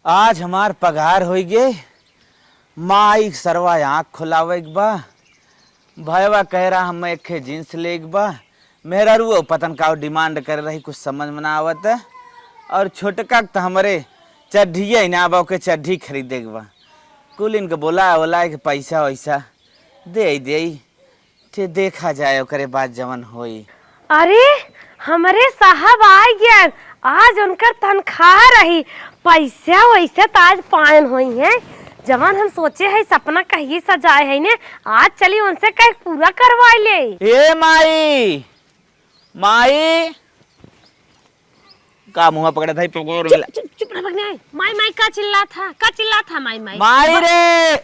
आज हमार पगार हो गए। माई सरवा आँख खुलावे के बा। भैया कह रहा हम एक जींस ले के बा। मेरा रुओ पतन का डिमांड कर रही, कुछ समझ में ना आवत है। और छोटका तो हमारे चड्ढिया ना बा के चड्ढी खरीदे के बा। कुल इनके बोला कि पैसा वैसा दे थे देखा जाए ओकरे बाद जवन होई। अरे हमारे साहब आ गए। आज उनकर तनख्वाह रही, पैसा वैसे तो आज पायन हुई है। जवान हम सोचे है सपना कहीं सजाए है ने, आज चली उनसे कहीं पूरा करवा ले। ए माई माई का मुंह पकड़ा था पकड़ चुप ना भगने। माई माई का चिल्ला था माई माई माई रे।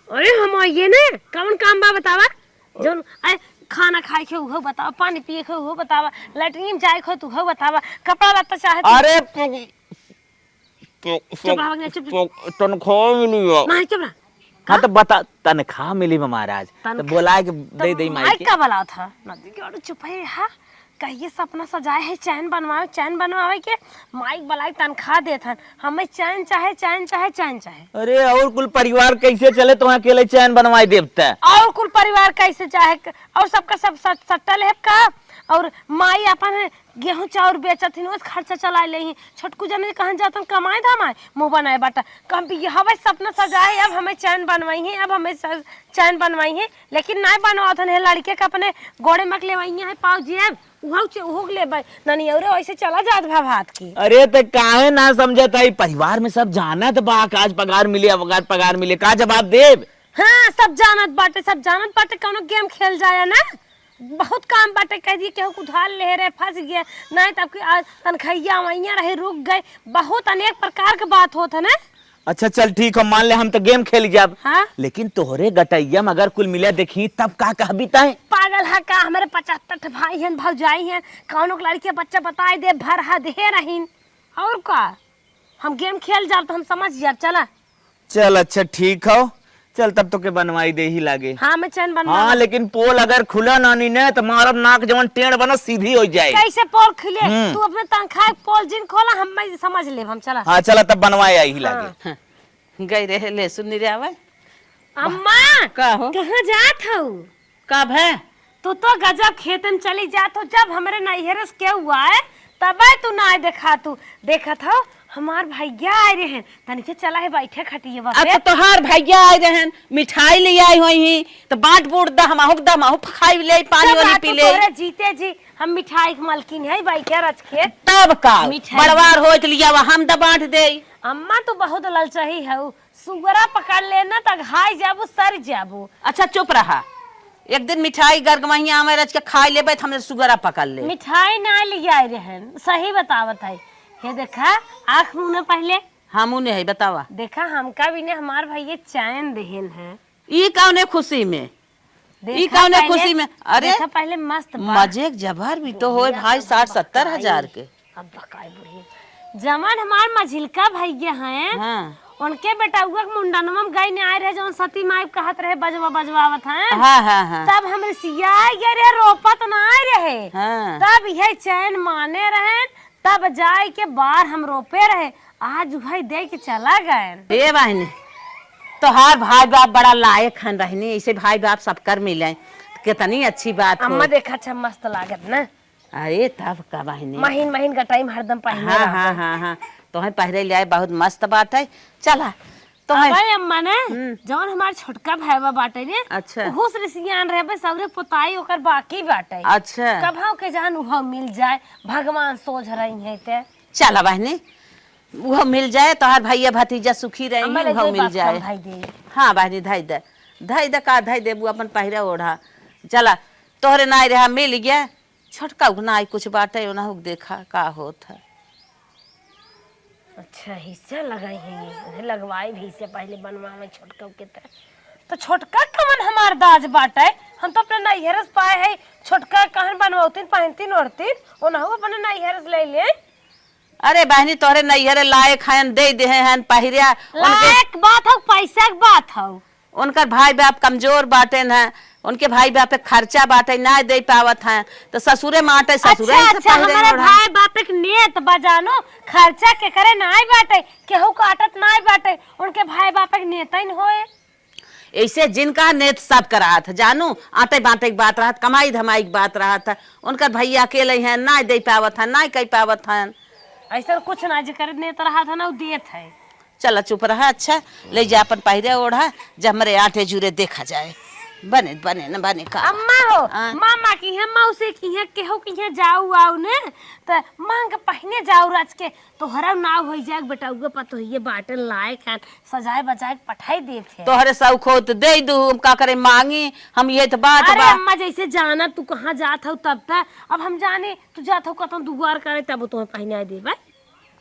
अरे हम ये ने कौन काम बा बतावा। जोन खाना खाए के उहो बतावा, पानी पिए के उहो बतावा, लैट्रिन जाए के तो उहो बतावा, कपड़ा लत्ता चाहे अरे तनख्वाह मिली माई चुप ना। हाँ तो बता तनख्वाह मिली महाराज तो बोला के दे दे माई का बोला था नदी के चुप है। हाँ कहिए सपना सजाए है चैन बनवावे के माइक बलाई तनख्वाह देथन। हमें चैन चाहे। अरे और कुल परिवार कैसे चले तो अकेले चैन बनवाई देवता और कुल परिवार कैसे चाहे और सबका सब सट्टल है का। और माई अपन गेहूं चाउर बेचथिन उस खर्चा चला ले। छोटकू जने कहां जातन कमाए धमाए मुंह बनाए बाटा कम भी हवे सपना सजाए। अब हमें चैन बनवाई है, अब हमें चैन बनवाई है, लेकिन नहीं बनवाथन है लड़के का अपने गोड़े मक लेवाई है पाव जेब उहो ले ननी और ऐसे चला जात भा भात की। अरे तो काहे ना समझत है परिवार में सब जानत बा आज पगार मिले का जवाब देब। हाँ सब जानत बाटे कौनो गेम खेल जाए ना। बहुत काम बाटे कह दिए केहू उधार ले रहे फंस गया नहीं तब तनखैया वैया रहे रुक गए। बहुत अनेक प्रकार के बात होत है ना। अच्छा चल ठीक है मान ले हम तो गेम खेल जाब। हाँ? लेकिन तोहरे गटैया में अगर कुल मिले देखी तब का कहबी तय पागल है का। हमारे 75 भाई हैं भौजाई हैं, कौनो लड़के बच्चा बताए दे भर दे रहीन और का हम गेम खेल जाब तो हम समझ जाब। चला चल अच्छा ठीक हो चल तब तो के बनवाई दे ही लागे। हाँ मैं चैन बनवा। हाँ लेकिन पोल अगर खुला नानी ने तो मारब नाक जवन टेढ़ बना सीधी हो जाए। कैसे पोल खुले? तू अपने तनख्वाह पोल जिन खोला हम समझ ले हम। चला हाँ चला तब बनवाए आई ही लागे। हाँ। गई रहे ले सुन रे आवे अम्मा का हो कहाँ जात हो? कब है तू तो गजब खेत में चली जात हो। जब हमारे नैहरस के हुआ है तब तू ना देखा था हमार भैया आए रहे हैं तनिके चला है बैठे खटिए बस। अच्छा तोहार भैया आए रहन मिठाई ले आई होई ही तो बाट बूट दा हम खाई ले पानी वाली पी ले। तोरे जीते जी हम मिठाई के मालकिन है बैठे रच के तब का बड़वार होत लिया हम दा बांट दे। अम्मा तू बहुत ललचही है सुगरा पकड़ लेना तक हाई जाबू सर जाबू। अच्छा चुप रहा एक दिन मिठाई गरगमहिया में रच के खाई लेबे त हमरे सुगरा पकड़ ले। मिठाई ना ले आए रहन सही बतावत है। ये देखा आँख मुँह न पहले हमू ने है बतावा देखा हमका भी ने हमार भैया चैन देहन है। ई कौने खुशी में ई कौने खुशी में। अरे देखा पहले मस्त मजे जबर भी तो होए भाई 60-70 हजार के। अब बकाई बुढ़ी जमान हमार मझिलका भैया हैं। हाँ। उनके बेटा मुंडनवा में गई ने आए रहे जो सती माई कहत रहे बजवावत हैं। हाँ। तब हम सिया गए रहे रोपत ना आए रहे। हाँ। तब यह चैन माने रहे तब जाए के बाहर हम रोपे रहे। आज भाई दे के चला गए। ए बहनी तोहार भाई बाप बड़ा लायक हन रहने ऐसे भाई बाप सब कर मिले कितनी अच्छी बात। अम्मा देखा अच्छा मस्त लागत ना। अरे तब का बहनी महीन का टाइम हरदम पहने। हाँ तोहे पहले ले आए बहुत मस्त बात है। चला भाई अम्मा ने जौन हमार छोटका भाईवा बाटे ने अच्छा उहुस रिसियान रहे सबरे पोताई ओकर बाकी बाटे। अच्छा कभाव के जान उहो मिल जाए भगवान सोच रही है ते। चला बहनी वो मिल जाए तोहार भैया भतीजा सुखी रही वो मिल जाए। हाँ बहनी धई दे का धई देबू अपन पहिरा ओढ़ा। चला तोहरे नाई रहा मिल गया छोटका नाई कुछ बाटे ओना देखा का होत है। अच्छा हिस्सा लगाई है लगवाई भी से पहले बनवा में छोटका के तो छोटका कवन हमार दाज बाटे। हम तो अपने नैहरस पाए है छोटका कहन बनवातीन पहनतीन ओढ़तीन ओनहु अपने नैहरस ले ले। अरे बहनी तोहरे नैहरे लायक हन दे हैं पहिरिया लायक बात हो पैसा के बात हो। उनकर भाई बाप कमजोर बाटे न, उनके भाई बाप पे खर्चा बाटे ना दे पावत है तो ससुरे माटे ससुरे अच्छा से अच्छा पहिरे हमारे ओढ़ा। भाई बाप एक नेत बजानो खर्चा के करे नाई बाटे केहू को आटत नाई बाटे उनके भाई बाप एक नेता ही होए। ऐसे जिनका नेत सब करात जानू आटे बाटे की बात रहत कमाई धमाई की बात रहत है, उनकर भैया अकेले हैं ना दे पावत है ना कई पावत है। ऐसा कुछ ना जे करे नेता रहा था ना वो देत है। चला चुप रहा अच्छा ले जा अपन पहिरे ओढ़ा जब हमारे आटे जुरे देखा जाए बने बने न बने का। अम्मा हो हाँ। मामा की है मौसी की है केहू की है जाऊ आओ ने तो मांग पहिने जाऊ राज के तोहरा नाव हो जाए बेटा उगे पतो ये बाटन लाए खान सजाए बजाए पठाई देव थे। तोहरे सौख हो तो दे दू हम का करे मांगी हम ये तो बात अरे बा। अम्मा जैसे जाना तू कहाँ जात हो तब तक अब हम जाने तू जात हो कतो दुआर करे तब तुम्हें पहिने आ देबा।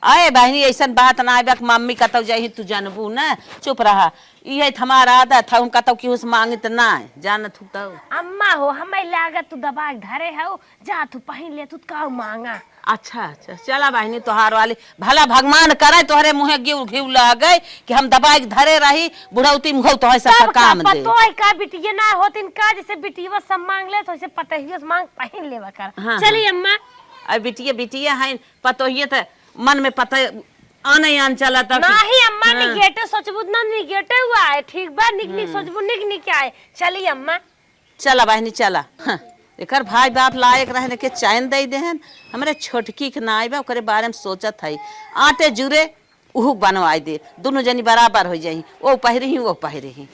अरे बहनी ऐसा बात ना आबे मम्मी कतौ जाही तू जानबू न चुप रहा ये हमारा आदत था हम कतौ की उस मांगे तो ना जानत हूँ तो। अम्मा हो हमें लागत तू दबा धरे हो जा तू पहिन ले तू का मांगा। अच्छा अच्छा चला बहनी तोहार वाली भला भगवान करे तोहरे मुँहे घिउ घिउ लगे कि हम दबाई धरे रही बुढ़ौती मुँह तो सब काम दे। पतो है का बिटिया ना होतिन का जैसे बिटिया सब मांग ले तो ऐसे पतहियो मांग पहिन लेवा कर। हाँ, चलिए अम्मा अब बिटिया बिटिया है पतो ही तो मन में पता आने आन चला तक नहीं अम्मा निगेटे सोचबू ना निगेटे हुआ है ठीक बा निक निक सोचबू निक निक क्या है। चलिए अम्मा चला बहनी चला। हाँ, एकर भाई बाप लायक रहने के चैन दे देहन हमरे छोटकी के नाई बा ओकरे बारे में सोचत है आटे जुरे उहू बनवाई दे दोनों जनी बराबर हो जाही वो पहिरे ही वो पहिरे ही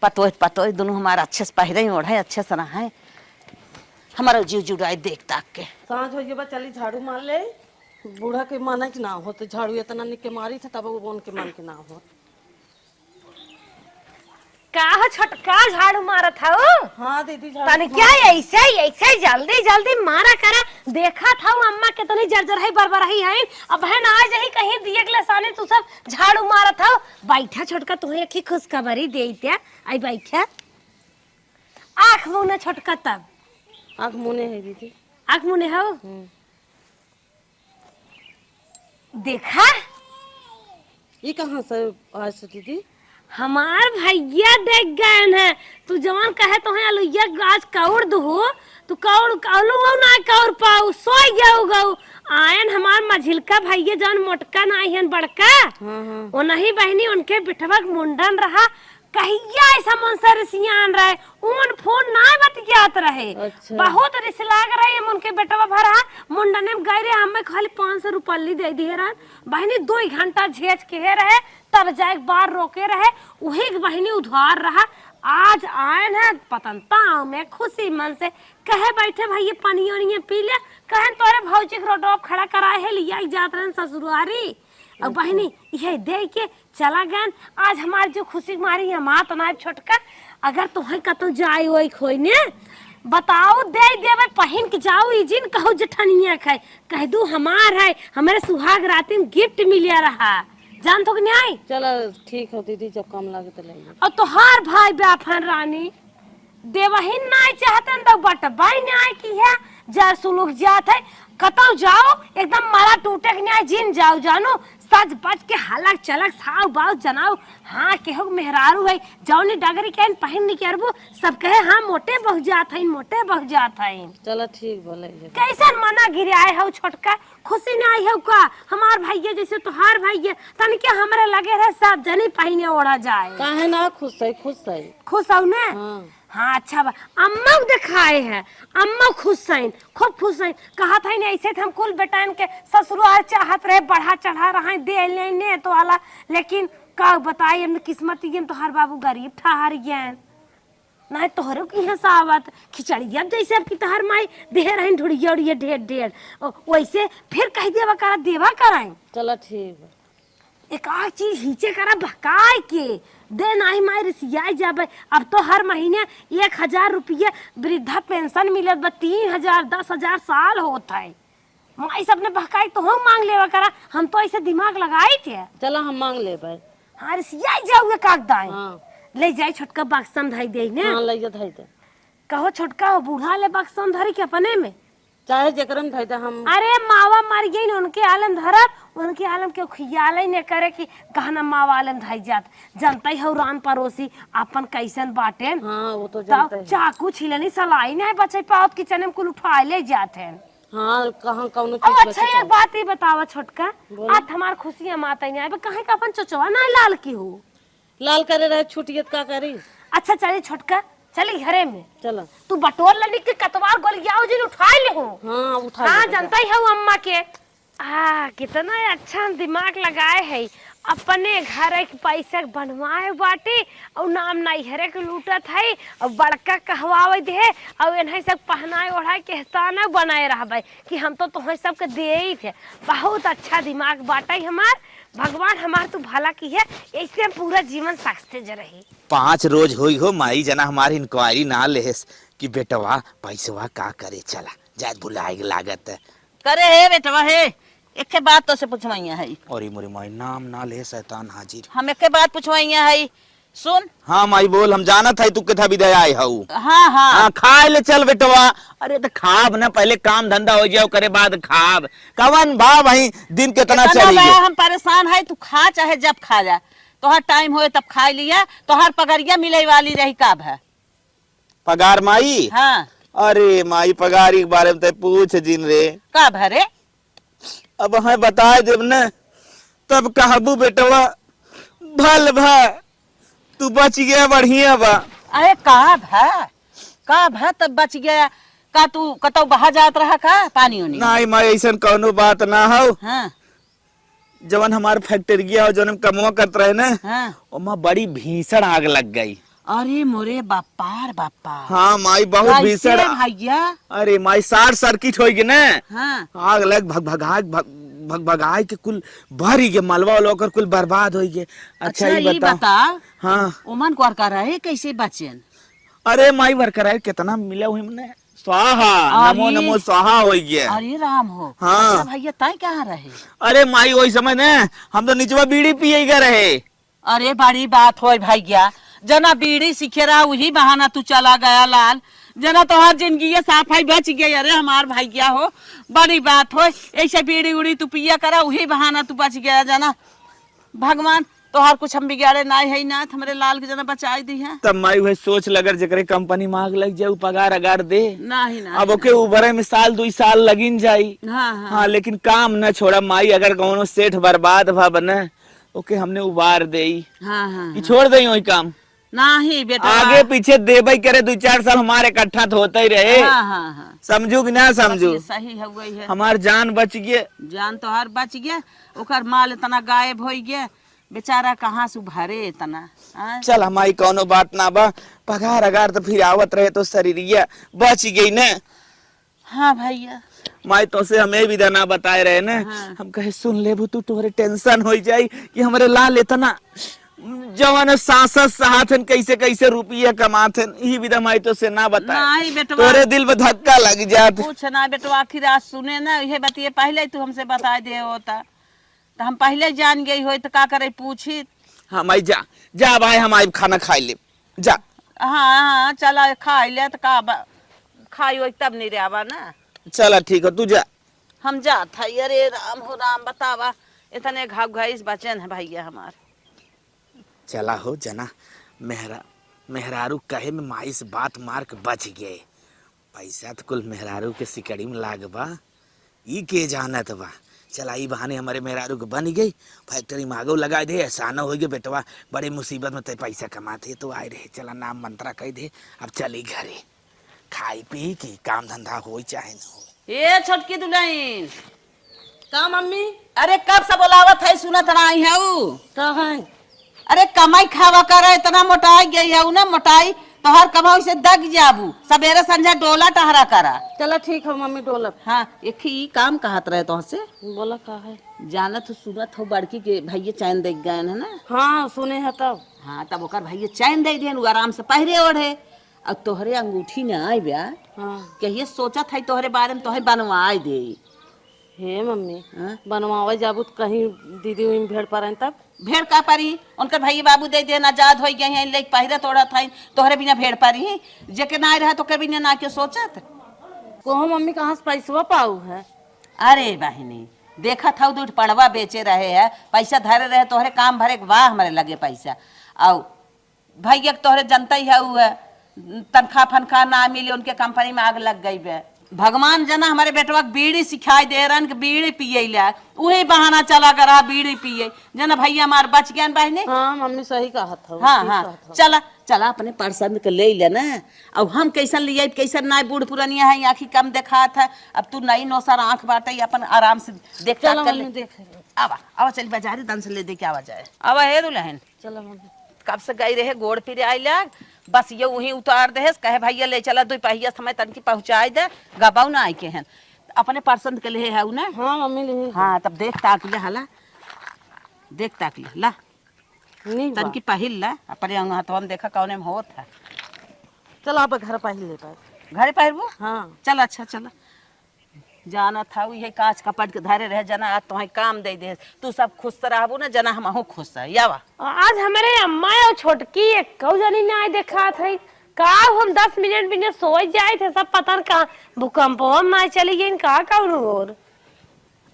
पतो दोनों हमारा अच्छे से पहिरे ही ओढ़े अच्छे से रहे हमारा जीव जुड़ाई देख ताक के। सांझ हो बा चली झाड़ू मार ले बूढ़ा के मन के ना हो तो झाड़ू इतना निक के मारी थे तब वो उनके मन के ना हो। का हो छोटका झाड़ू मारत हो। हाँ दीदी झाड़ू तने क्या ऐसे ऐसे जल्दी जल्दी मारा करा देखा था अम्मा के तनी जर्जर है बरबरही है अब बहन आ जाही कहीं दिए के लसाने तू सब झाड़ू मारत हो। बैठा छोटका तोहे की खुशखबरी देत्या आई बैठा आँख मुने छोटका तब आँख मुने है दीदी आँख मुने हो देखा ये कहाँ से आज से दीदी हमार भैया देख गए हैं तू जवान कहे तो है अलुया गाज कौड़ दो तू कौड़ कौलू ना कौड़ पाऊ सोई गऊ गऊ आयन हमार मझिलका भैया जवान मोटका ना आयन बड़का वो नहीं बहनी उनके बिठवा मुंडन रहा कहिया ऐसा मन से रिसियान रहे उन फोन ना बतियात रहे। अच्छा। बहुत रिस लाग रही है उनके बेटवा भरा मुंडने में गए रहे हमें खाली 500 रुपये दे दिए रहा बहनी 2 घंटा झेज के रहे तब जाए बार रोके रहे वही बहनी उधार रहा आज आयन है पतनता में खुशी मन से कहे बैठे भैया पानी वानी पी ले कहे तोरे भौजी रोडोप खड़ा कराए है लिया जात रहे ससुरारी और बहनी ये दे के चला गन आज हमारी जो खुशी मारी है माँ तो नाइब छोटका अगर तुम्हें कतो जाए वही खोई ने बताओ दे देवे पहिन के जाओ ई जिन कहो जठनिया खाए कह दू हमार है हमारे सुहाग रात में गिफ्ट मिलिया रहा जान तो नहीं आई। चलो ठीक है दीदी जब कम लगे तो ले और तोहार भाई बाफन रानी देवहीन नाई चाहते तो बट भाई न्याय की है जर सुलूक जात है कतो जाओ एकदम मारा टूटे के न्याय जिन जाओ जानो सज बच के हालक चलक साव बाव जनाओ हाँ केहो मेहरारू है जौनी डगरी कहन पहिन नहीं करबो सब कहे हाँ मोटे बहु जात है मोटे बहु जात है। चलो ठीक बोले कैसन मना गिरे आए हो छोटका खुशी नहीं आई हो का हमार भैया जैसे तोहार भैया तन क्या हमारे लगे रहे सब जनी पहिने ओढ़ा जाए काहे ना खुश है खुश हो ने। हाँ हाँ अच्छा बा अम्मा को दिखाए हैं अम्मा खुश हैं खूब खुश हैं कहा था नहीं ऐसे थे हम कुल बेटान के ससुराल चाहत रहे बढ़ा चढ़ा रहा दे लेने तो वाला लेकिन का बताइए हमने किस्मत ये तो हर बाबू गरीब ठहर गए नहीं तोहरों की है सावत खिचड़ी अब जैसे अब की तोहर माई दे रहे ढुड़िया उड़िया ढेर ढेर वैसे फिर कह देवा कराए चलो ठीक है एक आध चीज हिचे करा भकाय के दे नहीं माई रिसियाई जाबे अब तो हर महीने 1000 रुपये वृद्धा पेंशन मिले 3000 10,000 साल होता है माई सब ने भकाई तो हम मांग लेवा करा हम तो ऐसे दिमाग लगाई थे चलो हम मांग ले भाई। हाँ रिसियाई जाओगे कागदाई हाँ ले जाए छोटका बक्सम धई दे ने हाँ ले जा धई दे कहो छोटका हो बूढ़ा ले बक्सम धरी के अपने में चाहे जेकरम धै दे हम। अरे मावा मर गई न उनके आलम धरब उनके आलम के खियाल ही न करे कि कहना मावा आलम धई जात जनता ही रान पड़ोसी अपन कैसन बाटे। हाँ वो तो जानते हैं। चाकू छिलनी सलाई नहीं बचे पावत किचन में कुल उठा ले जाते हैं। हाँ कहाँ कौनो अब चीज अच्छा एक बात ही बतावा छोटका आज हमार खुशियां माता नहीं आए कहीं का अपन चचवा ना लाल की हो लाल करे रहे छुटियत का करी। अच्छा चली छोटका चली घरे में चलो तू बटोर लड़ी के कतवार गोलियाओ जिन उठा ले हो। हाँ उठा हाँ ले जानता ही है अम्मा के कितना अच्छा दिमाग लगाए है अपने घर एक पैसा बनवाए बाटे और नाम नहीं हरे के लूटत है और बड़का कहवावे दे और इन्हें सब पहनाए ओढ़ाए के हस्ताना बनाए रहबे कि हम तो तुम्हें सबके दे ही थे। बहुत अच्छा दिमाग बाटा ही हमार भगवान हमार तू भला की है ऐसे हम पूरा जीवन साक्षते ज रही। 5 रोज होई हो माई जना हमारी इंक्वायरी ना लेस कि बेटवा पैसवा का करे चला जात बुलाए लागत है। करे हे बेटवा हे एक बात तो से पूछवाइया है और मोरी माई नाम ना ले शैतान हाजिर। हम एक बात पूछवाइया है सुन। हाँ माई बोल हम जानत है तू किथा विदाई आई हऊ। हाँ हाँ हाँ खाए ले चल बेटवा। अरे तो खाब ना पहले काम धंधा हो जाओ करे बाद खाब कवन भा भाई दिन कितना चली हम परेशान है तू खा चाहे जब खा जा तोहर टाइम होए तब खा लिया तोहर पगड़िया मिले वाली रही काब है पगार माई। हाँ अरे माई पगार के बारे में तो पूछ जिन रे काब है रे अब हमें बता देव न तब कहबू बेटवा भल भा तू बच गया बढ़िया बा। अरे काब है तब बच गया का तू कतौ बहा जात रहा का पानी उनी नहीं माई ऐसा कौनो बात ना हो। हाँ जवन हमार फैक्ट्री गया हो जवन कमवा करत रहे ना हाँ ओमा बड़ी भीषण आग लग गई। अरे मोरे बापा हाँ माई बहुत कैसे भीषण। भैया अरे माई शॉर्ट सर्किट हो गई ना हाँ आग लग भगाए के कुल भरी के मलबा उलवा कुल बर्बाद हो गए। अच्छा ये ही बता। बता हाँ ओमन कर कर रहे कैसे बचन अरे माई वर्कर कितना मिला हुई हमने स्वाहा नमो अरे। नमो स्वाहा हो गया। अरे राम हो हाँ। अच्छा भैया ताई कहाँ रहे अरे माई वही समय ना हम तो निचवा बीड़ी पिए गए रहे। अरे बड़ी बात हो भैया जना बीड़ी सीखे रहा वही बहाना तू चला गया लाल जना तो हर जिंदगी साफाई बच गई। अरे हमार भैया हो बड़ी बात हो ऐसे बीड़ी उड़ी तू पिया करा वही बहाना तू बच गया जना भगवान तोहार कुछ हम बिगाड़े ना है ना हमारे लाल के जना बचाई दी है। तब माई वही सोच लगर जकरे कंपनी मांग लग जाए पगार अगार दे नहीं ना अब ओके उभरे में साल 2 साल लगिन जाई। हाँ हाँ हाँ लेकिन काम न छोड़ा माई अगर कौनो सेठ बर्बाद भा बने ओके हमने उबार दे हाँ हाँ कि छोड़ दई वही काम नहीं बेटा आगे पीछे देबई करे 2-4 साल हमारे इकट्ठा तो होता ही रहे। हाँ हाँ हाँ समझू कि ना समझू ये सही है वही है हमार जान बच गए। जान तो हर बच गया ओकर माल इतना गायब हो गया बेचारा कहाँ से भरे इतना हाँ? चल हमारी कौनो बात ना बा पगार अगार तो फिर आवत रहे तो शरीरिया बच गई न। हाँ भैया माई तो से हमें भी ना बताए रहे न। हाँ। हम कहे सुन लेबू तू तोहरे टेंशन हो जाई कि हमारे लाल इतना जवान सांसद सहाथन कैसे कैसे रुपया कमाथन यही विधा माई तो से ना बताए नहीं बेटवा तोरे दिल में धक्का लग जात। कुछ ना बेटवा आखिर आज सुने ना ये बतिए पहले तू हमसे बता दे होता तो हम पहले जान गई हो तो का करे पूछी। हाँ माई जा जा भाई हम आई खाना खाई ले जा। हाँ हाँ चला खा ले तो का खाई हो तब नहीं रहा ना। चला ठीक है तू जा। हम जा था अरे राम हो राम बतावा इतने घाव घाइस बचन है भैया हमार। चला हो जना मेहरारू कहे में माई से बात मार के बच गए पैसा तो कुल मेहरारू के सिकड़ी में लाग बा ई के जानत बा। चला ई बहाने हमारे मेहरारू के बन गई फैक्ट्री में आगो लगा दे एहसाना हो गया बेटवा बड़े मुसीबत में ते पैसा कमाते तो आए रहे चला नाम मंत्रा कह दे अब चली घरे खाई पी की काम धंधा हो चाहे न हो। ये छोटकी दुल्हन का मम्मी अरे कब से बोलावत है सुनत ना आई है ऊ का है अरे कमाई खावा कर इतना मोटाई गई है ना मोटाई तो हर कमाई से दग जाबू सवेरे संझा डोला टहरा करा। चला ठीक है मम्मी डोलब। हाँ एक ही काम कहत रहे तो से बोला का है जानत हो सुनत हो बड़की के भैया चैन दे गए है ना। हाँ सुने है तब। हाँ तब ओकर भैया चैन दे दियन आराम से पहरे ओढ़े अब तोहरे अंगूठी न आए ब्या हाँ कहिए सोचत है तोहरे बारे में तोहे बनवाए दे। हे मम्मी हाँ? बनवावे जाबू तो कहीं दीदी उन भेड़ पर तब भेड़ का परी उनकर भैया बाबू दे दे आजाद हो गए हैं लेक पहरे तोड़ा था तोहरे बिना भेड़ परी जेके ना रहा तो कभी ना के सोचत कहो मम्मी कहाँ से पैसा पाऊ है? अरे बहिनी देखा था दूध पड़वा बेचे रहे है, पैसा धरे रहे तोहरे काम भरे के वाह हमारे लगे पैसा। और भैया तोहरे जनता ही है उ तनख्वाह फनख्वाह ना मिली, उनके कंपनी में आग लग गई बे। भगवान जना हमारे बेटवा के बीड़ी सिखाई दे रहा कि बीड़ी पिए ला, वही बहाना चला कर रहा बीड़ी पिए। जना भैया हमार बच गया बहनी। हाँ मम्मी सही कहा था। हाँ हाँ चला चला अपने पसंद के ले लेना। अब हम कैसन लिए कैसन ना बूढ़ पुरानिया है, आँखी कम देखा था। अब तू नई नौसर आँख बाटे अपन आराम से देख चलो कर मम्मी ले। देख। आवा आवा चल बाजारी दन से ले दे के आवा जाए। आवा हे दुल्हन चलो मम्मी। कब से गई रहे गोड़ फिर आई लाग, बस ये वहीं उतार दे कहे भैया ले चला दो पहिया समय तन की पहुंचाई दे। गबाऊ ना आई के हैं अपने पसंद के लिए है ना। हाँ मम्मी ले। हाँ तब देख ताक ले हला, देख ताक ले ला नहीं तन की पहिल ला अपने हाथवा में देखा कौने में होत है। चलो आप घर पहले ले पाए। घरे पहिरबो हाँ चल अच्छा चला जाना था ये कांच कपट के धरे रहे जना आज तुम्हें काम दे दे, तू सब खुश रहबू ना जना हम खुश है। यावा आज हमारे अम्मा और छोटकी एक जनी ने आए देखा था का हम 10 मिनट सो जाए थे, सब पता न कहाँ भूकंप में चली गई का और।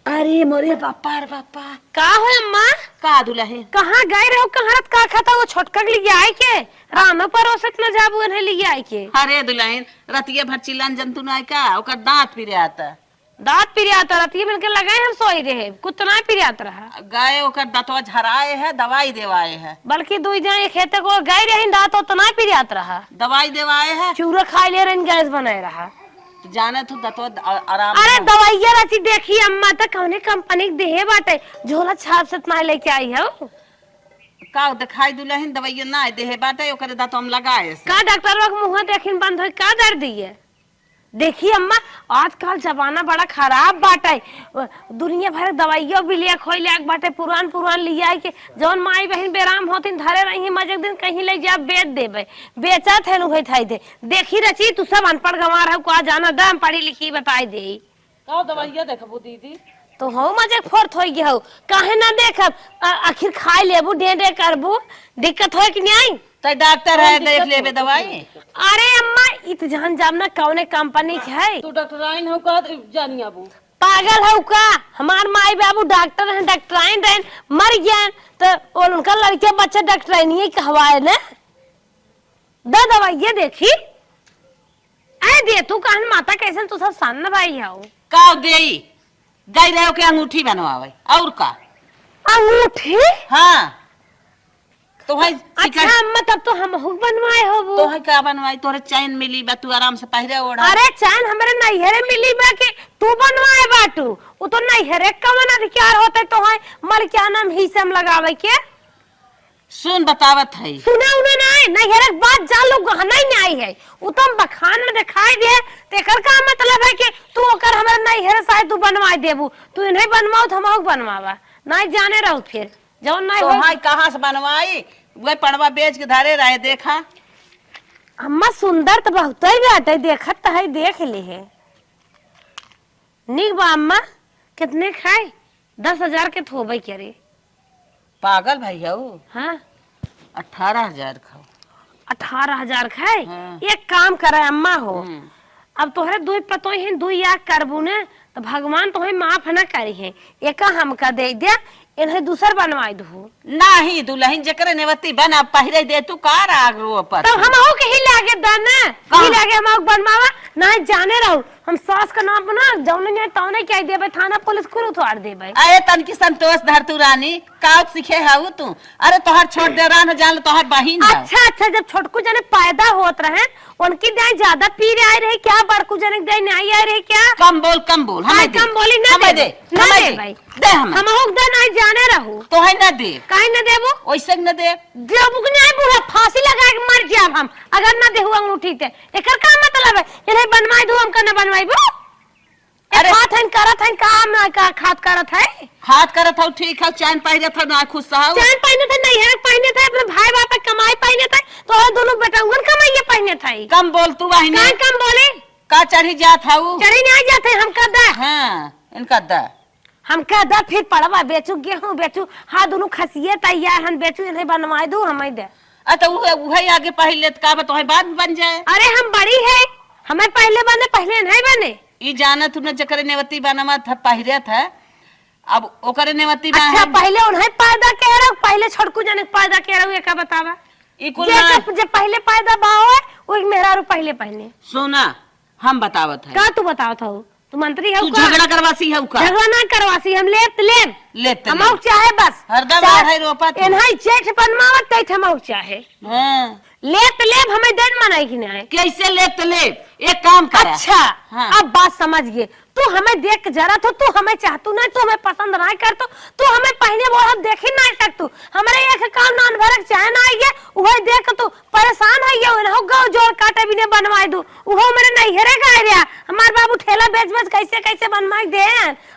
अरे मोरे बापा रे बापा का हो अम्मा? का दुल्हन कहाँ गए रहो कहाँ का खाता वो छोटका के लिए आए के रानो परोसत न जाबू उन्हें लिए आए के। अरे दुल्हन रतिये भर चिल्लान जंतु ना का ओकर दांत पिरे आता, दांत पिरियाता रहती है मिलकर लगाए हम सोई रहे कुतना पिरियात रहा। गाय ओकर दांतवा झराए है दवाई देवाए है, बल्कि दो जने खेते को गए रहे दांत उतना पिरियात रहा। दवाई देवाए है चूरा खा ले रहे गैस बनाए रहा। जाने तू दांतवा आराम। अरे दवाइया रहती देखी अम्मा तक कौने कंपनी के देहे बाटे झोला छाप से ना लेके आई है का दिखाई दुल्हन दवाई ना देहे बाटे ओकर दांतवा में लगाए से। का डॉक्टर लोग मुंह देखिन बंद हो का दर्द है। देखिए अम्मा आजकल जमाना बड़ा खराब बाटे, दुनिया भर दवाइयों भी लिया खोई लिया बाटे पुरान पुरान लिया के जौन माई बहन बेराम होतिन धरे रही मजे दिन कहीं ले जा बेच देबे बेचा थे नु थाई दे। देखी रची तू सब अनपढ़ गंवार है को जाना दम पढ़ी लिखी बताई दे का दवाइया देखबो दीदी तो हो मजे फोर्थ हो गया हो काहे ना देखब आखिर खाई लेबू डेडे करबू दिक्कत हो कि नहीं। तो डॉक्टर है देख लेबे दवाई। अरे अम्मा इत जान जामना कौने कंपनी के है तू डॉक्टराइन हो का जानी आबू पागल है का हमार माई बाबू डॉक्टर हैं डॉक्टराइन रहे मर गया तो उनका लड़के बच्चा डॉक्टराइन ही कहवाए ना द दवाइये देखी अरे दे तू कहन माता कैसे तू सब सन भाई हो का देई गई रहे के अंगूठी बनवावे और का अंगूठी। हाँ तो भाई अच्छा अम्मा तब तो हम बनवाए हो वो तो है का बनवाई तोरे चैन मिली बा तू आराम से पहरे ओढ़ा। अरे चैन हमारे नैहरे मिली बा के तू बनवाए बाटू वो तो नैहरे कवन अधिकार होते तो है मर क्या नाम हिसम लगावे के। सुन बतावत है सुना उन्हें नहीं नैहरे बात जा लोग गहना ही आई है वो तो हम बखान में दिखाई दे तेकर का मतलब है कि तू ओकर हमारे नैहरे शायद तू बनवाई देबू तू इन्हें बनवाओ तो हम बनवावा नहीं जाने रहो फिर जौन नहीं तो हो हाय कहाँ से बनवाई वही पड़वा बेच के धरे रहे देखा। अम्मा सुंदर तो बहुत ही बाटे देखत तो है देख ले है निक बा अम्मा कितने खाए 10,000 के थोबे के रे पागल भैया हाँ 18,000 खाओ 18,000 खाए। हाँ। एक काम करे अम्मा हो अब तोहरे दुई पतो ही दुई या करबू ने तो भगवान तुम्हें माफ न करी है एक हमका दे दिया इन्हें दूसर बनवाई दू नाही दुल्हन जकरे नेवती बना पहिरे दे तू का राग रो पर तब हम हो के ही लागे दाना ही लागे हम बनवावा नहीं जाने रहू हम सास का नाम बना जौने ने तौने क्या देबे थाना पुलिस को उतार देबे। अरे तन की संतोष धर तू रानी का सीखे हाउ तू। अरे तोहर छोड़ दे रान जान तोहर बहिन अच्छा अच्छा जब छोटकू जने पैदा होत रहे उनकी दे ज्यादा पीरे आए रहे क्या बड़कू जने दे नहीं आए रहे क्या। कम बोल हमें दे कम बोली ना हमें दे ना हमें दे दे भाई दे हमें हम हो दे नहीं जाने रहू तो है ना दे काहे न देबो ओइसे न दे देबू के नहीं बुढ़ा फांसी लगा के मर जाब हम अगर ना देहु अंगूठी ते एकर का मतलब है इन्हें बनवाई दू हम का ना बनवाईबो। अरे हाथ हन करत हन काम ना का खात करत है हाथ करत हूं ठीक है चैन पहने था ना खुश रहो चैन पहने थे नहीं है पहने थे अपने भाई बाप का कमाई पहने थे तो दोनों बेटा उन कमाई पहने थे कम बोल तू वाहिनी काहे कम बोले का चढ़ी जात हूं चढ़ी नहीं जाते हम का दा हां इनका दा हम का दा फिर पड़वा बेचू गेहूं बेचू हां दोनों खसिए तैयार हम बेचू इन्हें बनवाई दू हमें दे तो वही आगे पहले का तो है बाद बन जाए। अरे हम बड़ी है हमें पहले बने पहले नहीं बने। ई जाना तूने जकरे नेवती बनामा था पहिरे था, अब ओकरे नेवती बना अच्छा पहले उन्हें पैदा के रहो, पहले छोटकू जाने के पैदा के रहो, ये का बतावा। ई कुल जे ना जे पहले पैदा बाओ है वो मेहरारू पहले पहले। सोना हम बतावत है। का तू बताओ था तू मंत्री है तू का? झगड़ा करवासी है का? झगड़ा ना करवासी, हम लेत हम हम चाहे बस हरदम आ है रोपा तू। एनहाई जेठ बनमावत तै हम चाहे हां लेब हमें देन मनाई कि नहीं। कैसे ले एक काम कर। अच्छा हाँ। अब बात समझ गए। तू हमें देख के जरा तो तू हमें चाहतू नहीं, तू हमें पसंद नहीं कर, तू हमें पहने बोल हम देख ही नहीं सकतू। हमारे एक काम नान भरक चाहे ना आई वही देख तू परेशान है ये हो गौ जोड़ काटे भी ने बनवाई दू वो मेरे नहीं हेरे गए रे। हमार बाबू ठेला बेच कैसे कैसे बनवाई दे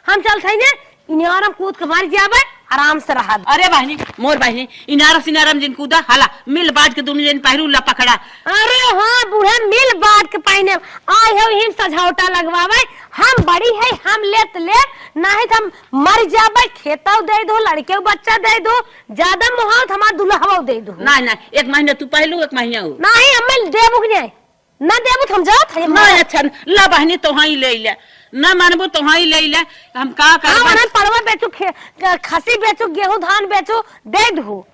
हम चलते ने इनारम कूद के मार जावे आराम से रहा। अरे बहनी मोर बहनी इनारम सिनारम जिन कूदा हाला मिल बाज के दुनिया जिन पहिरू ला पकड़ा। अरे हाँ बूढ़े मिल बांट के पहने आए हो हिम सझौटा लगवावे। हम बड़ी है हम लेत ले नहीं तो हम मर जावे, खेता दे दो लड़के को बच्चा दे दो, ज्यादा मुहावत हमार दुल्हा दे दो। नहीं नहीं एक महीना तू पहलू एक महीना हो नहीं हमें देबू नहीं ना देबू हम जात है ना। अच्छा ला बहनी तो ही ले ले ना मानबो तो ही ले ले हम का कर। हाँ ना परवा बेचू खसी बेचू गेहूं धान बेचू दे दो।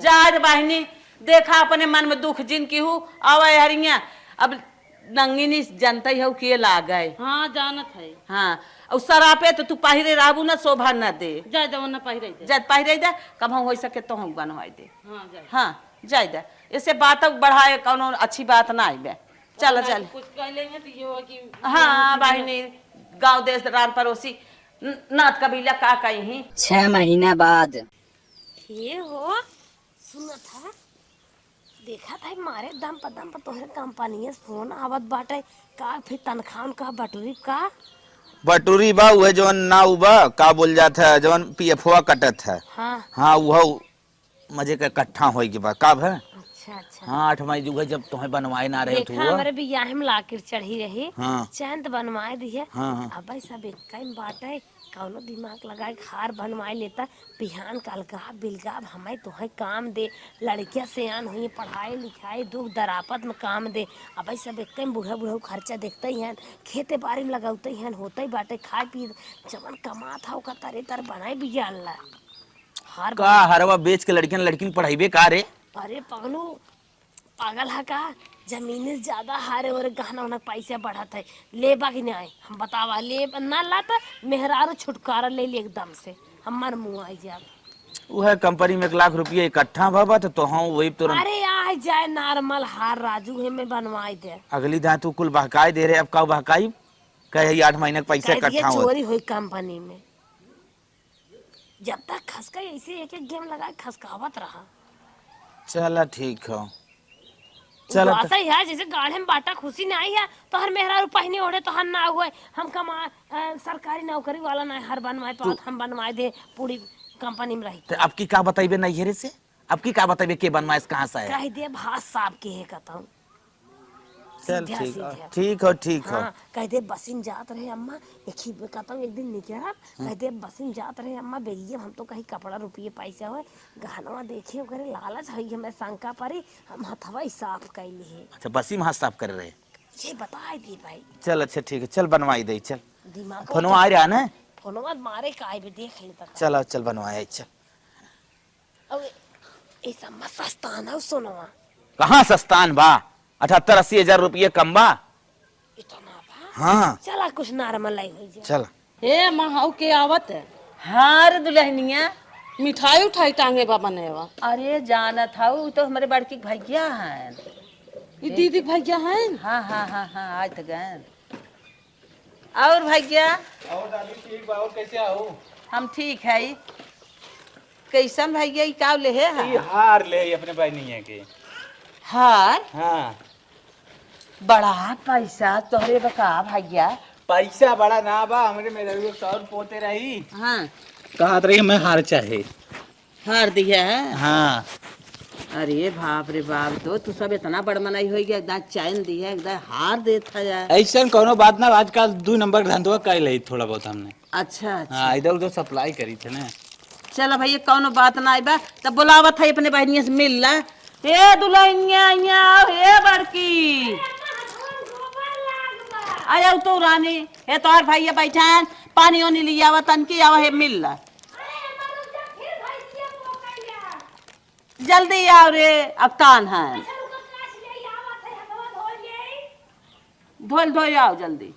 जा रे बहनी देखा अपने मन में दुख जिन की हूँ आवे हरिया अब नंगिनी जनता ही हो के लाग गए। हाँ जानत है। हाँ और सरापे तो तू पहिरे राबू ना शोभा न दे जाय दे ना पहिरे दे। जब पहिरे दे कब हम हो सके तो हम बनवाई दे। हाँ जाय हाँ जाय दे इससे बात बढ़ाए कौनो अच्छी बात ना आई बे। चल चल कुछ कह लेंगे तो ये हो कि हाँ बहनी गांव देश रान पड़ोसी नाथ कबीला का कहीं 6 महीना बाद ये हो सुना था देखा था मारे दम पर तोहरे कंपनी से फोन आवत बाटे का फिर तनख्वाह का बटुरी का बटूरी बा वह जवन ना उबा का बोल जाता है जवन पीएफवा कटत है। हाँ हाँ वह मजे का इकट्ठा होई के बा कब है। अच्छा अच्छा हाँ 8 मई जुगे जब तुम्हें बनवाए ना रहे देखा हमारे बियाह में लाकर चढ़ी रही हाँ। चैन तो बनवाए दी है। हाँ, हाँ। अब सब एक टाइम बाटे कौनो दिमाग लगाए हार बनवाए लेता बिहान कलगा बिलगा हमें तुम्हें काम दे लड़कियां सियान हुई पढ़ाई लिखाई दुख दरापत में काम दे। अब सब एक टाइम बूढ़ा बूढ़ा खर्चा देखते ही हैं खेते बाड़ी में लगाते ही हैं होते ही बाटे खाए पी जवन कमा था ओका तरे तर बनाए बिया अल्लाह हार का हरवा बेच के लड़किन पढ़ाईबे का रे। अरे पगलू पागल है का जमीन ज्यादा हारे और गहना उना पैसा बढ़त है ले बाकी नहीं आए हम बतावा ले ना लाता मेहरारू छुटकारा ले ली एकदम से हमार मुँह आई जाए। वह कंपनी में 1 लाख रुपया इकट्ठा भबा तो हाँ वही तुरंत अरे आ जाए नॉर्मल हार राजू है में बनवाई दे अगली दां तू कुल बहकाई दे रहे अब का बहकाई कहे 8 महीने का पैसा कह दिया इकट्ठा हो। चोरी हुई कंपनी में जब तक खसका ऐसे एक गेम लगा खसकावत रहा। चला ठीक हो चल ऐसा ही है जैसे गाढ़े में बाटा खुशी नहीं आई है तो हर मेहरारू पहने ओढ़े तो हर ना हुए हम कमा सरकारी नौकरी वाला ना हर बनवाए तो हम बनवाए दे पूरी कंपनी में रही तो अब की का बताइबे नहीं हेरे से अब की का बताइबे के बनवाइस कहाँ से है। कह दे भात साहब के है कहता चल सीधा ठीक सीधा। हो ठीक हो ठीक हो। हाँ कह दे बसिन जात रहे अम्मा एक ही कहता हूँ एक दिन निकला कह दे बसिन जात रहे अम्मा बेरिए हम तो कहीं कपड़ा रुपये पैसा हो गहनवा देखे करे लालच है हमें शंका पड़ी हम हथवा ही साफ कैली है। अच्छा बसी में हाथ साफ कर रहे ये बताए दी भाई चल अच्छा ठीक है चल बनवाई दे चल दिमाग फोनो आ रहा ना फोनवा मारे का देख ले तक चल चल बनवाए चल। अब ऐसा मत सस्ता ना सुनवा कहाँ सस्तान बा 78-80 हजार रुपये कम बा। इतना बा हाँ चला कुछ नॉर्मल लाई हो जाए। चल हे महाऊ के आवत है हार दुल्हनिया मिठाई उठाई टांगे बा बनेवा। अरे जाना था वो तो हमारे बड़की भैया हैं। ये दीदी भैया हैं। हाँ हाँ हाँ हाँ आज तक गए और भैया और दादी ठीक बा और कैसे आओ हम ठीक है कैसन भैया ई का ले है ये हार ले अपने बहनिया के। हार हाँ बड़ा पैसा तोहरे बका भैया पैसा बड़ा ना बा हमरे मेरे सौर पोते रही हाँ कहत रही हमें हार चाहे। हार दिया है। हाँ अरे बाप रे बाप तो तू सब इतना बड़ मनाई हो गया एकदम चैन दी है एकदम हार देता यार। ऐसा कोनो बात ना आजकल 2 नंबर का धंधुआ कर ली थोड़ा बहुत हमने। अच्छा अच्छा हाँ इधर उधर सप्लाई करी थे ना। चलो भैया कौनो बात ना आई बा तब बुलावत है अपने बहनिया से मिल ला हे दुल्हनिया यहाँ हे बड़की आया तो रानी हे तोहर भैया बैठान पानी ओनी लिया आवा तनकी आवा हे मिल ला जल्दी आओ रे अब कान है धोल धो आओ जल्दी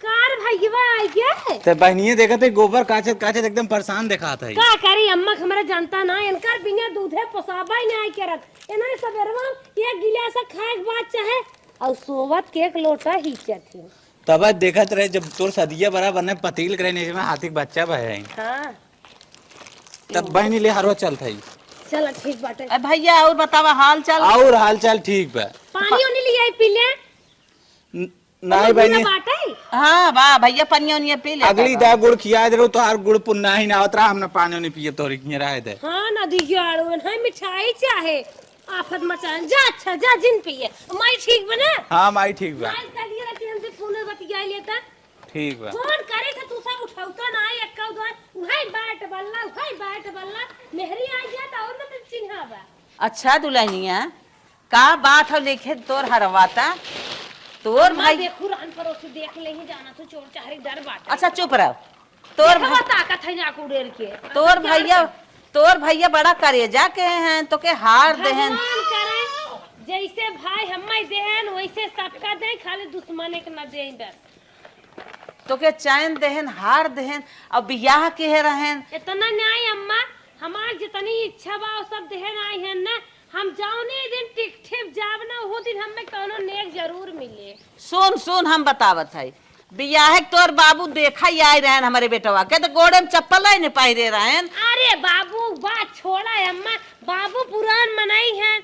कार भैया आई गए तो बहनिए देखा थे गोबर काचत काचत एकदम परेशान देखा था का करी अम्मा हमरा जानता ना इनकर बिना दूधे पोसाबा ही नहीं करत इन्हें सबेरवा एक गिलास खाए के बाद चाहे और सोवत के एक लोटा ही थी। तब देखत रहे जब तोर सदिया बड़ा बने पतील करे नहीं में हाथी के बच्चा बहे हां तब बहनी ले हरवा चल थई चल ठीक बाटे ए भैया और बतावा हाल चाल और हाल चाल ठीक बा पानी ओनी लिए पी ले नहीं बहनी बाटे हाँ वाह भैया पनिया उनिया पी ले अगली दा गुड़ खिया दे तो हर गुड़ पुन्ना ही ना उतरा हमने पानी नहीं पिए तोरी किए रहे थे हां नदी जाड़ू है मिठाई चाहे आफत मचान जा अच्छा जा जिन पिए माई ठीक बना हाँ माई ठीक बा आज तक ये रहती हमसे फोन बतिया लेता ठीक बा फोन करे था तू सब उठाउता ना एक्का दो भाई बैठ बल्ला मेहरी आ गया तो और न चिन्हावा अच्छा दुल्हनिया का बात हो लिखे तोर हरवाता तोर भाई भाई देखू रान परोसी देख ले ही जाना तो चोर चाहे डर बाट अच्छा चुप रहो तोर देखा ताकत है ना कुड़ेर के तोर भैया बड़ा करेजा के हैं तो के हार देहन भगवान करे जैसे भाई हम्मे देहन वैसे सबका दे खाली दुश्मन एक न दे बस तो के चैन देहन हार देहन अब बियाह के है रहन इतना न्याय अम्मा हमार जितनी इच्छा बा सब देहन आई है ना हम जाओने दिन टिक ठिप जाब ना वो दिन हमें कोनो नेक जरूर मिले सुन हम बतावत है बियाह तोर बाबू देखा ही आए रहन हमारे बेटवा के तो गोड़े में चप्पल ही नहीं पहिरे रहन अरे बाबू बात छोड़ा है अम्मा बाबू पुरान मनाई है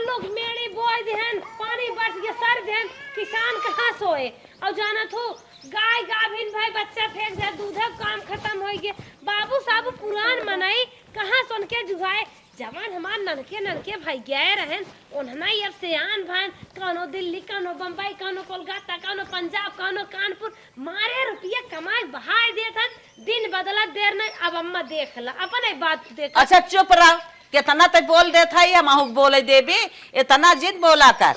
लोग मेड़ी बोई देहन पानी बरस के सर देहन किसान कहाँ सोए और जाना थो गाय गाभिन भाई बच्चा फेंक दे दूध काम खत्म हो गए बाबू साबू पुरान मनाई कहाँ सुन के जुगाए जवान हमार ननके भाई गए रहन उन्हना अब सियान भान कानो दिल्ली कानो बम्बई कानो कोलकाता कानो पंजाब कानो कानपुर मारे रुपया कमाए बहाए देथन दिन बदला देर नहीं अब अम्मा देख ला अपन बात देख अच्छा चुप रहो कितना तो बोल देता है हम बोले देवी इतना जिद बोला कर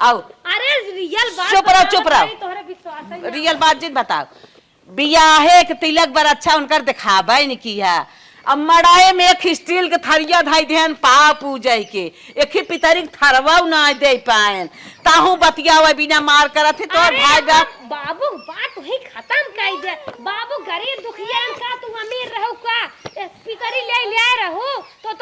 आओ अरे रियल बात चुप रहो तोहरे विश्वास है रियल बात जिद बताओ बियाहे के तिलक बर अच्छा उनकर दिखावा ही नहीं किया अब मड़ाए में एक स्टील के थरिया धाई देहन पा पूजा के एक ही पितरी थरवा ना दे पाएन ताहू बतियावे बिना मार करत थे तो भाई बाबू बात वही खत्म कर दे बाबू गरीब दुखिया का तू अमीर रहू का पितरी ले रहू तो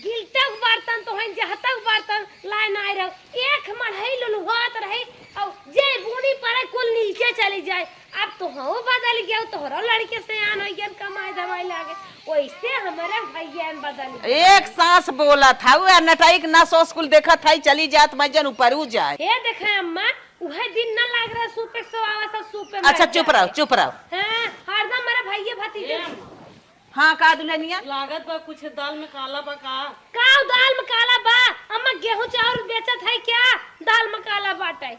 गिलतक बर्तन तो है जहतक बर्तन लाए ना रहो एक मढ़ई लुलुहात रही और जे बूनी पर कुल नीचे चली जाए अब तो हो बदल गया तोहरा लड़के से आन हो गया कमाए दवाई लागे वैसे हमारे भैया बदल एक सांस बोला था वो नटाई के ना सो स्कूल देखा था चली जात मजन ऊपर उ जाए ये देखे अम्मा वह दिन ना लाग रहा सुपे सो आवा सब सुपे अच्छा चुप रहो हां हरदम मेरे भैया भतीजे हाँ का दुल्हनिया लागत बा कुछ दाल में काला बा का दाल में काला बा अम्मा गेहूं चावल बेचत है क्या दाल में काला बाटे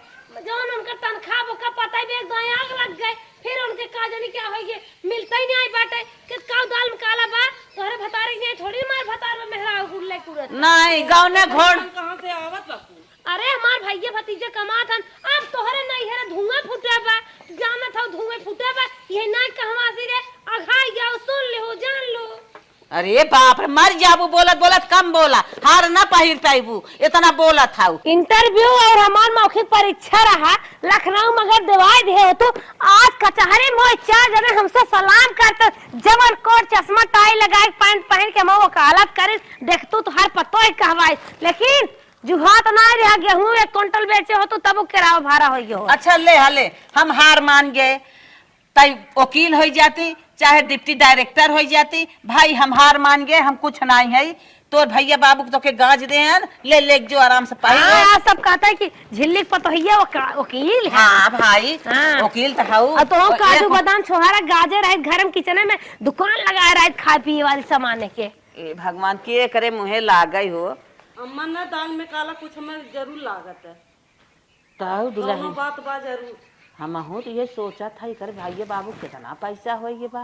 जौन उनका तनख्वाह का पता ही एक आग लग गए फिर उनके का जानी क्या होइए मिलता ही नहीं बाटे कि का दाल में काला बा तोहरे भतारी नहीं थोड़ी मार भतार में मेहरा गुड़ले कुरत नहीं गांव ने घोड़ कहां से आवत बा अरे हमार भैया भतीजे कमात हन अब तोहरे नहीं है धुआं फुटे बा जाना था धुआं फुटे बा ये ना कहवा सी रे अघाई गया सुन ले हो जान लो अरे बाप रे मर जाबू बोलत कम बोला हार ना पहिर पाइबू इतना बोला था इंटरव्यू और हमार मौखिक परीक्षा रहा लखनऊ मगर दिवाई दे तो आज कचहरी में 4 जने हमसे सलाम करते जमन कोट चश्मा टाई लगाए पैंट पहन के मैं वकालत करे देखतू तो हर पतो ही कहवाई लेकिन जुहात ना रहा गेहूं 1 क्विंटल बेचे हो तो तब किराया भाड़ा हो गयो अच्छा ले हले हम हार मान गए तई वकील हो जाती चाहे डिप्टी डायरेक्टर हो जाती भाई हम हार मान गए हम कुछ नहीं है तो भैया बाबू तो के गाज दे ले जो आराम से पाई सब कहता है कि झिल्ली पतोहिया वकील है हाँ भाई हाँ। वकील तो हाउ तो काजू बादाम छोहारा गाजर रहे घर में किचन में दुकान लगाए रहे खाए पिए वाले सामान के ए भगवान के करे मुहे लागई हो अम्मा ना दाल में काला कुछ हमें जरूर लागत है ताऊ दुल्हन दोनों बात बा जरूर हम हूँ तो ये सोचा था कर भाई बाबू कितना पैसा हो ये बा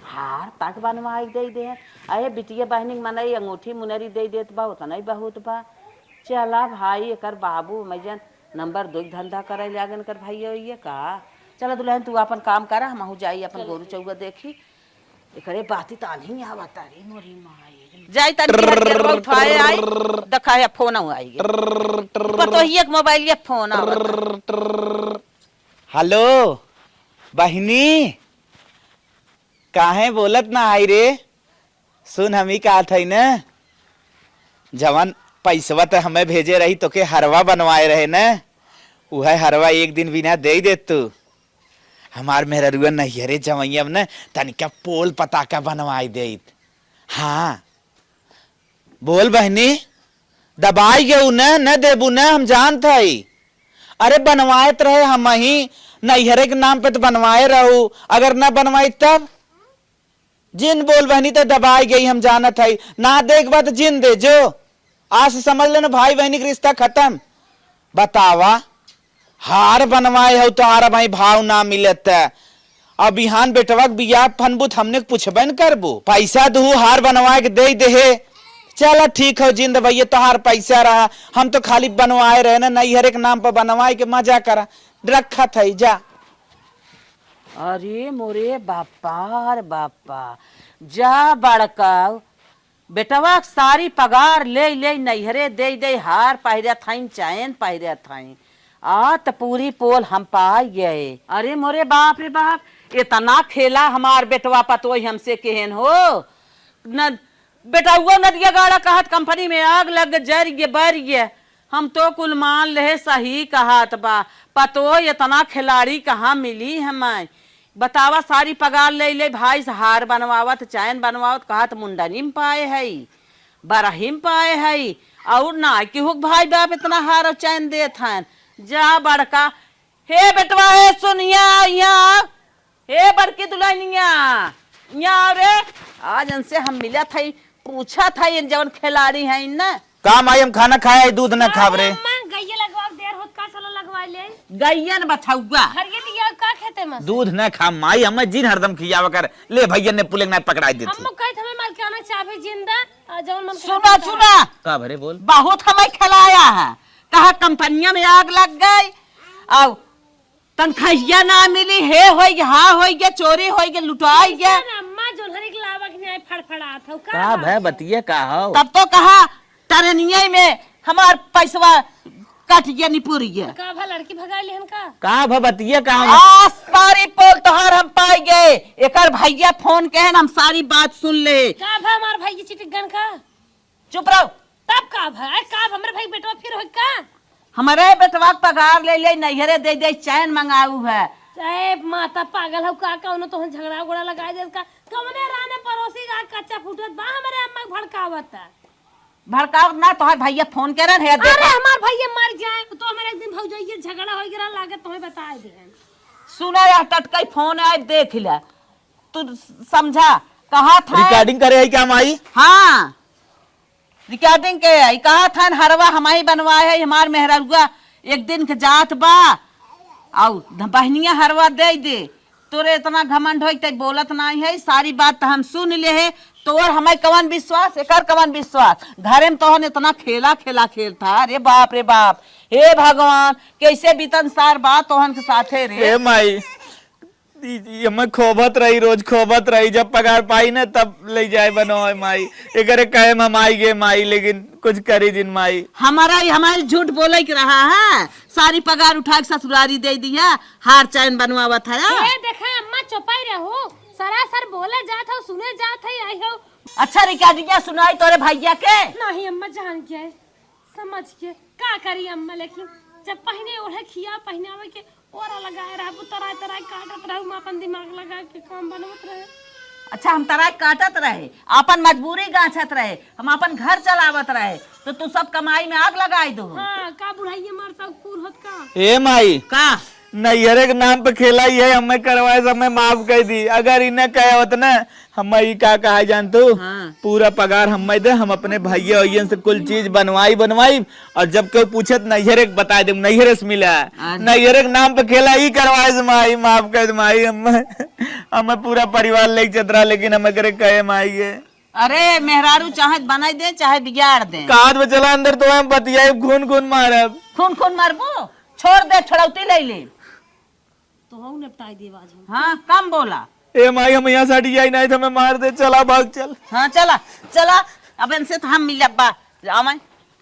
हार तक बनवाई दे अरे बिटिया बहनी मनई अंगूठी मुनरी दे देत बा उतना ही बहुत बा। चला भाई एकर बाबू मैजन नंबर 2 धंधा करे लागन कर भाई ये का। चला दुल्हन तू अपन काम करा हम जाई अपन गोरू चौगा देखी एकरे बाती तानी आवत रे मोरी माई जाई तनी उठाए आई देखा है फोन आई पतो ही एक मोबाइल ये फोन आवत। हेलो बहिनी काहे बोलत ना आई रे। सुन हम ही कहा था न जवन पैसवा तो हमें भेजे रही तो के हरवा बनवाए रहे न वह हरवा एक दिन बिना दे दे तू हमार मेहरुआ नैहरे जवैया न तनिका पोल पताका बनवाई दे। हाँ बोल बहनी दबाई गऊ न देबू न हम जानत हई। अरे बनवाएत रहे हम ही नैहरे के नाम पे तो बनवाए रहू अगर न बनवाई तब जिन बोल बहनी तो दबाई गई हम जानत हई ना देख बात जिन दे जो आज समझ लेना भाई बहनी का रिश्ता खत्म। बतावा हार बनवाए हो तो हारा भाई भाव ना मिलत अब बिहान बेटवा बिया फनबुत हमने पूछबे न करबो पैसा दू हार बनवाए के दे दे। चला ठीक हो जिंद भैया तो हार पैसा रहा हम तो खाली बनवाए रहे ना नैहरे के नाम पर बनवाए के मजा करा रखा था जा। अरे मोरे बापा रे बापा जा बड़का बेटवा सारी पगार ले ले नैहरे दे हार पहिरे थाइन चैन पहिरे थाइन आ तो पूरी पोल हम पाई गए। अरे मोरे बाप रे बाप इतना खेला हमार बेटवा पतो हमसे केहन हो न बेटा वो नदिया गाड़ा कहत कंपनी में आग लग जर गे बर गे हम तो कुल मान ले सही कहत बा पतो इतना खिलाड़ी कहाँ मिली हमें बतावा सारी पगार ले ले भाई से हार बनवावत चैन बनवावत कहत मुंडनी में पाए है बरहिम पाए है और ना कि हुक भाई बाप इतना हार और चैन दे था। जा बड़का हे बेटवा हे सुनिया यहाँ हे बड़की दुल्हनिया यहाँ रे आज इनसे हम मिला था पूछा था इन जवन खिलाड़ी है न काम आई हम खाना खाया दूध न खाब रे गैया लगवा देर होत का चला लगवा ले गैया न बछौगा हरिये लिया का खेते में दूध न खा माई हमें जिन हरदम खियावा कर ले भैया ने पुलिंग ना पकड़ाई देती हम कहे हमें मालकाना चाबी जिंदा जवन मन सुना सुना का भरे बोल बहुत हमें खिलाया है कहा कंपनिया में आग लग गई और तनखैया ना मिली हे हो गया हो गया चोरी हो गया लुटाई गया अम्मा जोनहरी के लावा के नहीं फड़फड़ा था का भय बतिया का हो तब तो कहा तरनिया में हमार पैसवा कट गया निपुर गया का भा लड़की भगाई लेहन का भय बतिया का आस सारी पोल तोहार हम पाई गए एकर भैया फोन कहन हम सारी बात सुन ले का भा हमार भाई की चिटिकन का चुप रहो तब का भा का हमरे भाई बेटवा फिर होई का हमारे बेटवा पगार ले ले नैहरे दे चैन मंगाऊ है चाहे माता पागल हो का कौनो तो झगड़ा गुड़ा लगा दे का कवने राने पड़ोसी का कच्चा फूटत बा हमरे अम्मा भड़कावत भड़काव ना तोहार भैया फोन करे है अरे हमार भैया मर जाए तो हमारे एक दिन भौजाई झगड़ा हो गिरा लागे तुम्हें बता दे सुना या टटकाई फोन आए देख ले तू समझा कहा था रिकॉर्डिंग करे है क्या माई हाँ रिकॉर्डिंग के है कहा था हरवा हमारी बनवाए है हमार मेहरुआ एक दिन के जात बा और बहनिया हरवा दे तोरे इतना घमंड हो बोलत नहीं है सारी बात तो हम सुन ले है तोर हमें कवन विश्वास एकर कवन विश्वास घरे में तोहन इतना खेला खेलता अरे बाप रे बाप हे भगवान कैसे बीतन सार बात तोहन के साथे रे ए माई हमें खोबत रही रोज खोबत रही जब पगार पाई ना तब ले जाए बनो माई एकरे कहे हम आई गे माई लेकिन कुछ करी जिन माई हमारे झूठ बोले के रहा है सारी पगार उठा के ससुरारी दे दिया हार चैन बनवावत है ए देखा अम्मा चुपाई रहू सरासर बोले जात हो सुने जात है आई हो अच्छा रिकॉर्डिंग सुनाई तोरे भैया के नहीं अम्मा जान के समझ के का करी अम्मा लेकिन जब पहने ओढ़े खिया पहनावे के ओरा लगाए रहा तराई तराई काटत रहू हम अपन दिमाग लगा के काम बनवत रहे। अच्छा हम तराई काटत रहे अपन मजबूरी गाछत रहे हम अपन घर चलावत रहे तो तू सब कमाई में आग लगाई दो हां का बुढ़ाई मार सब कुल होत का ए माई का नैहरे के नाम पे खेला ही है, हमें करवाए समय माफ कर दी। अगर इन्हें कहे होत ना हम ही का कहा जान तू, पूरा पगार हमें दे, हम अपने भैया वैयन से कुल चीज बनवाई और जब कोई पूछे तो नैहरे के बता दे, नैहरे से मिला है, नैहरे के नाम पे खेला ही करवाए से माई माफ कर दे माई। हमें पूरा परिवार लेके चतरा, लेकिन हमें करे कहे माई है। अरे मेहरारू चाहे बनाई दे चाहे बिगाड़ दे, काद में चला अंदर तो हम बतियाए खून खून मारब। खून खून मारबो, छोड़ दे, छोड़ौती ले ले। तो हम निपटाई दिए बाज हम। हाँ कम बोला। ए माई हम यहाँ साड़ी आई नहीं तो हमें मार दे, चला भाग चल। हाँ चला चला, अब इनसे तो हम मिलब बा, जाओ मैं।